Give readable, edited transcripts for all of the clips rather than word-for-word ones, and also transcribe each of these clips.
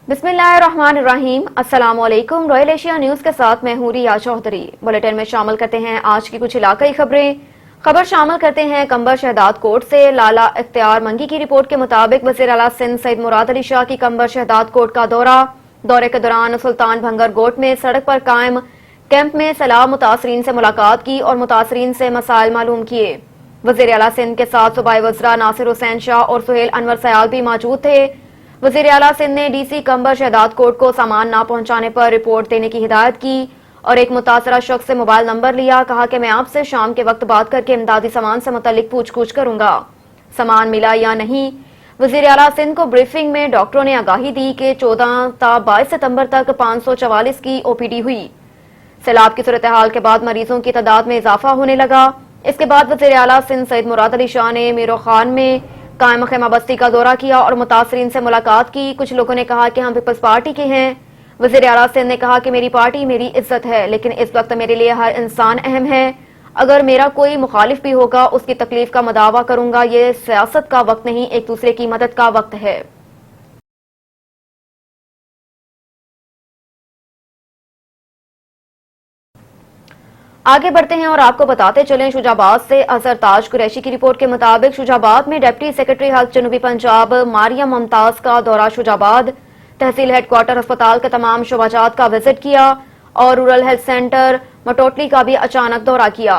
बिस्मिल्लाहिर्रहमानिर्रहीम। अस्सलाम वालेकुम। रॉयल एशिया न्यूज के साथ मैं हूं रिया चौधरी। बुलेटिन में शामिल करते हैं आज की कुछ इलाकाई खबरें। खबर शामिल करते हैं कंबर शहदाद कोट से। लाला इख्तियार मंगी की रिपोर्ट के मुताबिक वज़ीर आला सिंध सईद मुराद अली शाह की कंबर शहदाद कोट का दौरे के दौरान सुल्तान भंगर गोट में सड़क पर कायम कैंप में सैलाब मुतासरीन से मुलाकात की और मुतासरीन से मसाइल मालूम किए। वज़ीर आला सिंध के साथ सूबाई वज़रा नासिर हुसैन शाह और सुहेल अनवर सयाल भी मौजूद थे। वज़ीर आला सिंध ने डीसी कंबर शहदाद कोट को सामान ना पहुंचाने पर रिपोर्ट देने की हिदायत की और एक मुतासरा शख्स से मोबाइल नंबर लिया। कहा कि मैं आपसे शाम के वक्त बात करके इमदादी सामान से मुतल्लिक पूछ-गछ करूंगा। सामान मिला या नहीं। वज़ीर आला सिंध को ब्रीफिंग में डॉक्टरों ने आगाही दी कि 14 ta 22 सितंबर तक 544 की ओपीडी हुई। सैलाब की सूरत हाल के बाद मरीजों की तादाद में इजाफा होने लगा। इसके बाद वज़ीर आला सिंध सईद मुराद अली शाह ने मीरो खान में कायम खेमा बस्ती का दौरा किया और मुतासरीन से मुलाकात की। कुछ लोगों ने कहा कि हम पीपल्स पार्टी के हैं। वज़ीर आला सिंध ने कहा कि मेरी पार्टी मेरी इज्जत है, लेकिन इस वक्त मेरे लिए हर इंसान अहम है। अगर मेरा कोई मुखालिफ भी होगा उसकी तकलीफ का मदावा करूंगा। ये सियासत का वक्त नहीं, एक दूसरे की मदद का वक्त है। आगे बढ़ते हैं और आपको बताते चलें शुजाबाद से अजहर ताज कुरैशी की रिपोर्ट के मुताबिक शुजाबाद में डिप्टी सेक्रेटरी हेल्थ जनूबी पंजाब मारियम मुमताज का दौरा शुजाबाद तहसील हेडक्वार्टर अस्पताल के तमाम शुबाजात का विजिट किया और रूरल हेल्थ सेंटर मटोटली का भी अचानक दौरा किया।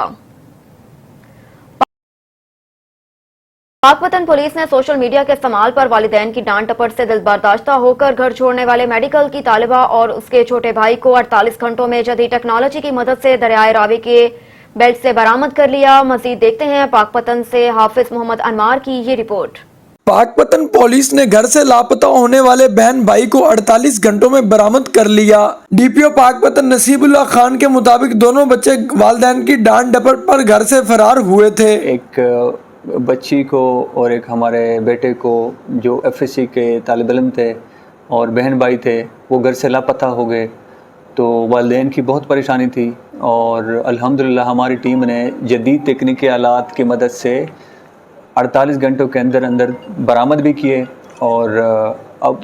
पाकवतन पुलिस ने सोशल मीडिया के इस्तेमाल पर वालिदैन की डांट टपट से दिलबर्दाश्ता होकर घर छोड़ने वाले मेडिकल की तालिबा और उसके छोटे भाई को 48 घंटों में जदीद टेक्नोलॉजी की मदद से दरियाए रावी के बेल्ट से बरामद कर लिया। मजीद देखते हैं पाकपतन से हाफिज मोहम्मद अनवार की ये रिपोर्ट। पाकपतन पुलिस ने घर से लापता होने वाले बहन भाई को 48 घंटों में बरामद कर लिया। डीपीओ पाकपतन नसीबुल्लाह खान के मुताबिक दोनों बच्चे वालिदैन की डांट डपट पर घर से फरार हुए थे। एक बच्ची को और एक हमारे बेटे को जो एफएससी के तालिब इल्म थे और बहन भाई थे वो घर से लापता हो गए, तो वालिदैन की बहुत परेशानी थी और अल्हम्दुलिल्लाह हमारी टीम ने जदीद तकनीकी आलात की मदद से 48 घंटों के अंदर अंदर बरामद भी किए और अब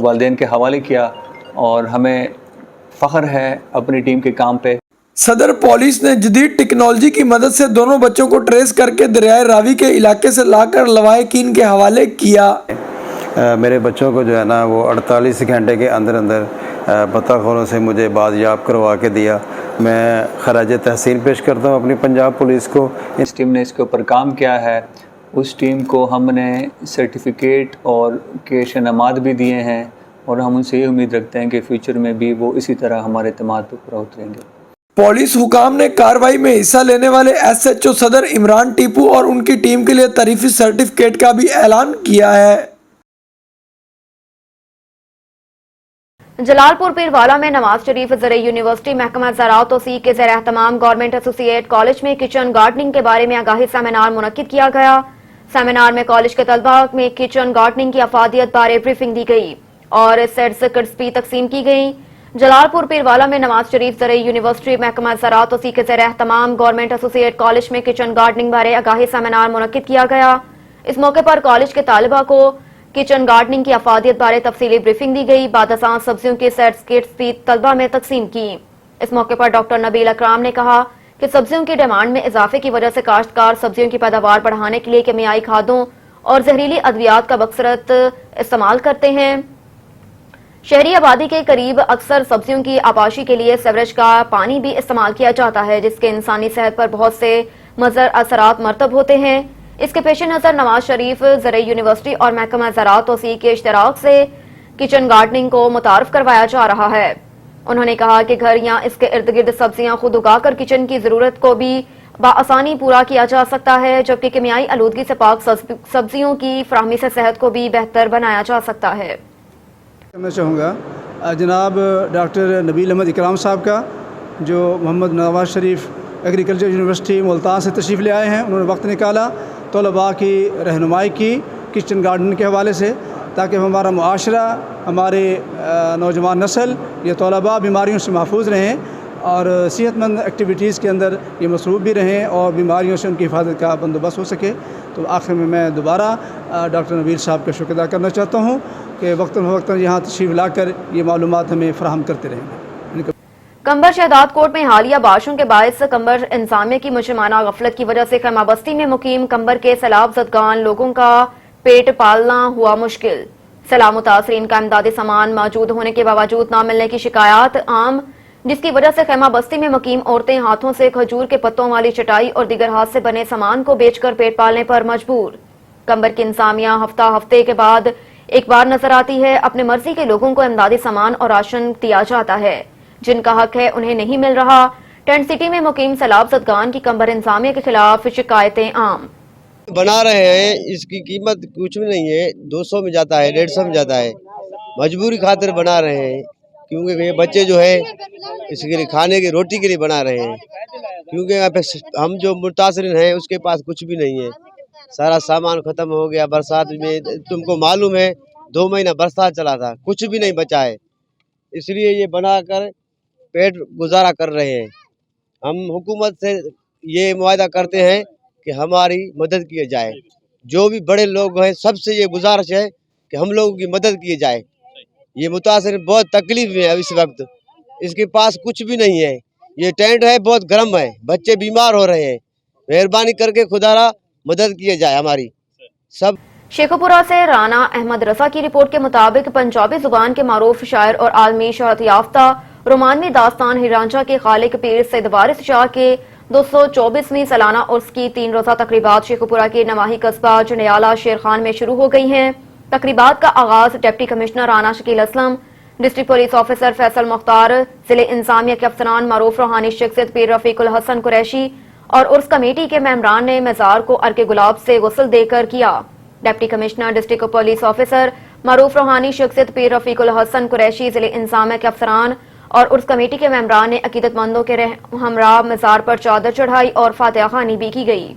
वालिदैन के हवाले किया और हमें फ़ख्र है अपनी टीम के काम पे। सदर पुलिस ने जदीद टेक्नोलॉजी की मदद से दोनों बच्चों को ट्रेस करके दरियाए रावी के इलाके से लाकर लवाहिकीन के हवाले किया। मेरे बच्चों को जो है ना वो 48 घंटे के अंदर अंदर पताखोरों से मुझे बाजियाब करवा के दिया। मैं खराज तहसीन पेश करता हूँ अपनी पंजाब पुलिस को। इस टीम ने इसके ऊपर काम किया है, उस टीम को हमने सर्टिफिकेट और कैश इनामात भी दिए हैं और हम उनसे ये उम्मीद रखते हैं कि फ्यूचर में भी वो इसी तरह हमारे एतमाद पर पूरा उतरेंगे। पुलिस हुकाम ने कार्रवाई में हिस्सा लेने वाले एसएचओ सदर इमरान टीपू और उनकी टीम के लिए तारीफी सर्टिफिकेट का भी ऐलान किया है। जलालपुर पीरवाला में नवाज शरीफ ज़राई यूनिवर्सिटी महकमा ज़राअत तौसीक़ के ज़ेर एहतमाम गवर्नमेंट एसोसिएट कॉलेज में किचन गार्डनिंग के बारे में आगाही सेमिनार मुनक्किद किया गया। सेमिनार में कॉलेज के तलबा में किचन गार्डनिंग की अफादियत बारे ब्रीफिंग दी गई और सेट्स किट्स भी तकसीम की गई। जलालपुर पीरवाला में नवाज शरीफ ज़राई यूनिवर्सिटी महकमा ज़राअत तौसीक़ के ज़ेर एहतमाम गवर्नमेंट एसोसिएट कॉलेज में किचन गार्डनिंग बारे आगाही सेमिनार मुनक्किद किया गया। इस मौके पर कॉलेज के तालिबा को किचन गार्डनिंग की अफादियत बारे तफसीली ब्रीफिंग दी गई। बादशाह सब्जियों की सेट्स किट्स भी तलबा में तकसीम की। इस मौके पर डॉक्टर नबील अकराम ने कहा कि सब्जियों की डिमांड में इजाफे की वजह से काश्तकार सब्जियों की पैदावार बढ़ाने के लिए केमियाई खादों और जहरीली अद्वियात का बकसरत इस्तेमाल करते हैं। शहरी आबादी के करीब अक्सर सब्जियों की आपाशी के लिए सीवरेज का पानी भी इस्तेमाल किया जाता है, जिसके इंसानी सेहत पर बहुत से मुज़र असरात मरतब होते हैं। इसके पेश नज़र नवाज शरीफ ज़राई यूनिवर्सिटी और महकमा ज़राअत तौसीक़ के इश्तराक से किचन गार्डनिंग को मुतारफ करवाया जा रहा है। उन्होंने कहा कि घर या इसके इर्द गिर्द सब्जियां खुद उगाकर किचन की ज़रूरत को भी बआसानी पूरा किया जा सकता है, जबकि केमियाई आलूदगी से पाक सब्जियों की फराहमी से सेहत को भी बेहतर बनाया जा सकता है। मैं चाहूँगा जनाब डॉक्टर नबील अहमद इकराम साहब का, जो मोहम्मद नवाज शरीफ एग्रीकल्चर यूनिवर्सिटी मुल्तान से तशरीफ़ ले आए हैं। उन्होंने वक्त निकाला तलबा की रहनुमाई की किचन गार्डन के हवाले से, ताकि हमारा मुआशरा, हमारे नौजवान नस्ल, ये तलबा बीमारियों से महफूज रहें और सेहतमंद एक्टिविटीज़ के अंदर ये मसरूफ़ भी रहें और बीमारियों से उनकी हिफाजत का बंदोबस्त हो सके। तो आखिर में मैं दोबारा डॉक्टर नबील साहब का शुक्र अदा करना चाहता हूँ कि वक्तन फ़वक्तन यहाँ तशरीफ़ लाकर ये मालूमात हमें फ़राहम करते रहेंगे। कंबर शहदाद कोट में हालिया बारिशों के बायस कंबर इंसामिया की मुजरिमाना गफलत की वजह से खैमा बस्ती में मुकीम कंबर के सैलाब ज़दगान लोगों का पेट पालना हुआ मुश्किल। सैलाब मुतासरीन का इमदादी सामान मौजूद होने के बावजूद न मिलने की शिकायत आम, जिसकी वजह से खैमा बस्ती में मुकीम औरतें हाथों से खजूर के पत्तों वाली चटाई और दीगर हाथ से बने सामान को बेचकर पेट पालने पर मजबूर। कंबर की इंसामिया हफ्ते के बाद एक बार नजर आती है। अपने मर्जी के लोगों को इमदादी सामान और राशन दिया जाता है, जिनका हक है उन्हें नहीं मिल रहा। टेंट सिटी में मुकीम सैलाब ज़दगान की कंबर इंसामिया के खिलाफ शिकायतें आम। बना रहे हैं, इसकी कीमत कुछ भी नहीं है, 200 में जाता है, 150 में जाता है, मजबूरी खातिर बना रहे हैं, क्योंकि ये बच्चे जो है इसके लिए खाने की रोटी के लिए बना रहे हैं, क्योंकि यहाँ पे हम जो मुतासरीन हैं उसके पास कुछ भी नहीं है, सारा सामान ख़त्म हो गया। बरसात में तुमको मालूम है 2 महीना बरसात चला था, कुछ भी नहीं बचा है, इसलिए ये बनाकर पेट गुजारा कर रहे हैं। हम हुकूमत से ये मुआहदा करते हैं कि हमारी मदद की जाए, जो भी बड़े लोग हैं सबसे ये गुजारिश है कि हम लोगों की मदद की जाए। ये मुतासिर बहुत तकलीफ में है इस वक्त, इसके पास कुछ भी नहीं है, ये टेंट है बहुत गर्म है, बच्चे बीमार हो रहे हैं, मेहरबानी करके खुदारा मदद की जाए हमारी सब। शेखुपुरा से राना अहमद रसा की रिपोर्ट के मुताबिक पंजाबी जुबान के मारूफ शायर और आलमी शोहरत याफ्ता रोमानवी दास्तान हिरांझा के खालिक पीर सैयद वारिस शाह के 224वीं सालाना उर्स की 3 रोज़ा तकरीबात शेखुपुरा के नवाही कस्बा जनियाला शेर खान में शुरू हो गई हैं। तकरीबात का आगाज deputy commissioner Rana Shakeel Aslam, district police officer Faisal Mukhtar, जिले इंसामिया के अफसरान, मारूफ रूहानी शख्सियत पीर रफीकुल हसन कुरैशी और उर्स कमेटी के मेंबरान ने मज़ार को अर्के गुलाब से गुस्ल देकर किया। Deputy commissioner district police officer मारूफ रूहानी शख्सियत पीर रफीकुल हसन कुरैशी, जिले इंसामिया के अफसरान और उर्स कमेटी के मेंबरान ने अकीदतमंदों के हमरा मज़ार पर चादर चढ़ाई और फातिहा खानी भी की गई।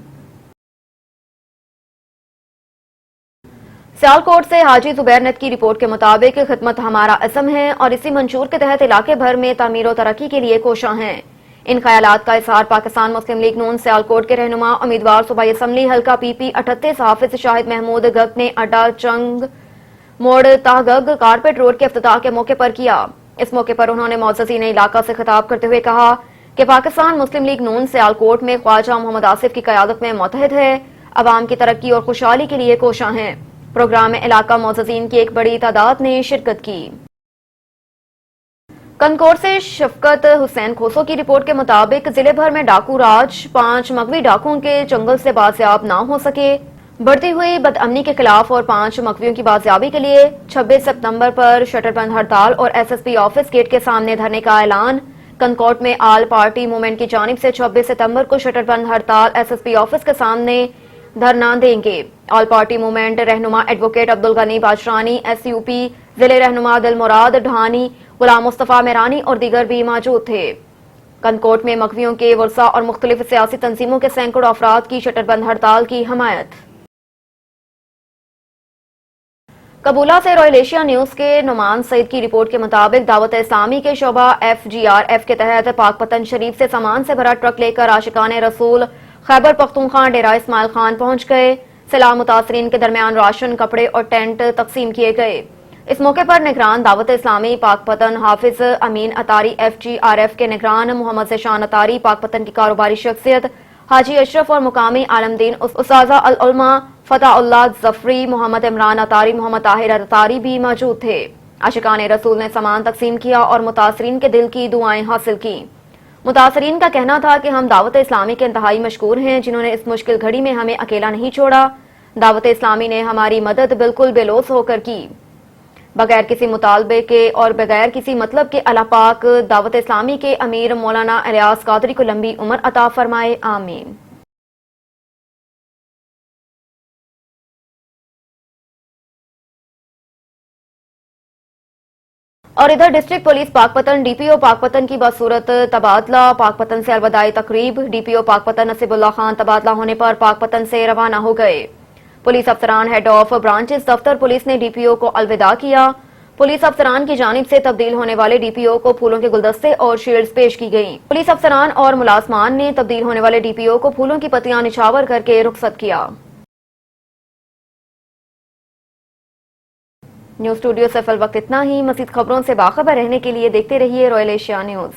सियालकोट से हाजी जुबैर नत की रिपोर्ट के मुताबिक खिदमत हमारा असम है और इसी मंशूर के तहत इलाके भर में तामीर और तरक्की के लिए कोशां हैं। इन ख्यालात का इजहार पाकिस्तान मुस्लिम लीग नून सियालकोट के रहनुमा उम्मीदवार सूबाई असम्बली हल्का PP 38 हाफिज शाहिद महमूद गग ने अड्डा चंग मोड़ तागग कारपेट रोड के इफ्तिताह के मौके पर किया। इस मौके पर उन्होंने मौजूदीन इलाका से खिताब करते हुए कहा कि पाकिस्तान मुस्लिम लीग नून सियालकोट में ख्वाजा मोहम्मद आसिफ की क़यादत में मुत्तहिद है, अवाम की तरक्की और खुशहाली के लिए कोशां हैं। प्रोग्राम में इलाका मौजूदीन की एक बड़ी तादाद ने शिरकत की। कनकोर से शफकत हुसैन खोसो की रिपोर्ट के मुताबिक जिले भर में डाकू राज, 5 मगवी डाकुओं के जंगल से बाजियाब ना हो सके। बढ़ती हुई बदअमनी के खिलाफ और 5 मगवियों की बाजियाबी के लिए 26 सितंबर पर शटरबंद हड़ताल और SSP ऑफिस गेट के सामने धरने का ऐलान। कनकोट में आल पार्टी मूवमेंट की जानिब से 26 सितंबर को शटरबंद हड़ताल SSP ऑफिस के सामने धरना देंगे। ऑल पार्टी मूवमेंट रहनुमा एडवोकेट अब्दुल गनी बाजरानी, SUP जिले रहनुमा दिल मुराद ढानी, गुलाम मुस्तफा मेरानी और दीगर भी मौजूद थे। कनकोट में मगवियों के वर्सा और मुख्तलिफ सियासी तंजीमों के सैकड़ों अफराद की शटरबंद हड़ताल की हमायत। कबूला से रॉयल एशिया न्यूज के नुमान सईद की रिपोर्ट के मुताबिक दावत इस्लामी के शोबा FGRF के तहत पाकपतन शरीफ से सामान से भरा ट्रक लेकर आशिकाने रसूल खैबर पख्तूनख्वा डेरा इस्माइल खान पहुंच गए। सैलाब मुतासरीन के दरमियान राशन, कपड़े और टेंट तकसीम किए गए। इस मौके पर निगरान दावत इस्लामी पाकपतन हाफिज अमीन अतारी, FGRF के निगरान मोहम्मद ज़ेशान अतारी, पाकपतन की कारोबारी शख्सियत हाजी अशरफ और मुकामी आलमदीन उस्ताज़ा अल उलमा फताउल्लाह जफरी, मोहम्मद इमरान अतारी, मोहम्मद ताहिर अतारी भी मौजूद थे। आशिकाने रसूल ने सामान तकसीम किया और मुतासरीन के दिल की दुआएं हासिल की। मुतासरीन का कहना था कि हम दावत इस्लामी के इंतहाई मशकूर हैं, जिन्होंने इस मुश्किल घड़ी में हमें अकेला नहीं छोड़ा। दावत इस्लामी ने हमारी मदद बिल्कुल बेलौस होकर की, बगैर किसी मुतालबे के और बगैर किसी मतलब के। अल्लाह पाक दावत इस्लामी के अमीर मौलाना इलियास कादरी को लंबी उम्र अता फरमाए, आमीन। और इधर district police Pakpattan DPO Pakpattan की बसूरत तबादला, पाकपतन से अलविदाई तकरीब। DPO पाकपतन नसीबुल्लाह खान तबादला होने पर पाकपतन से रवाना हो गए। पुलिस अफसरान हेड ऑफ ब्रांचेस दफ्तर पुलिस ने DPO को अलविदा किया। पुलिस अफसरान की जानिब से तब्दील होने वाले DPO को फूलों के गुलदस्ते और शील्ड्स पेश की गयी। पुलिस अफसरान और मुलाजमान ने तब्दील होने वाले DPO को फूलों की पत्तियां निछावर करके रुखसत किया। न्यूज स्टूडियो से फिल वक्त इतना ही। मज़ीद खबरों से बाखबर रहने के लिए देखते रहिए रॉयल एशिया न्यूज।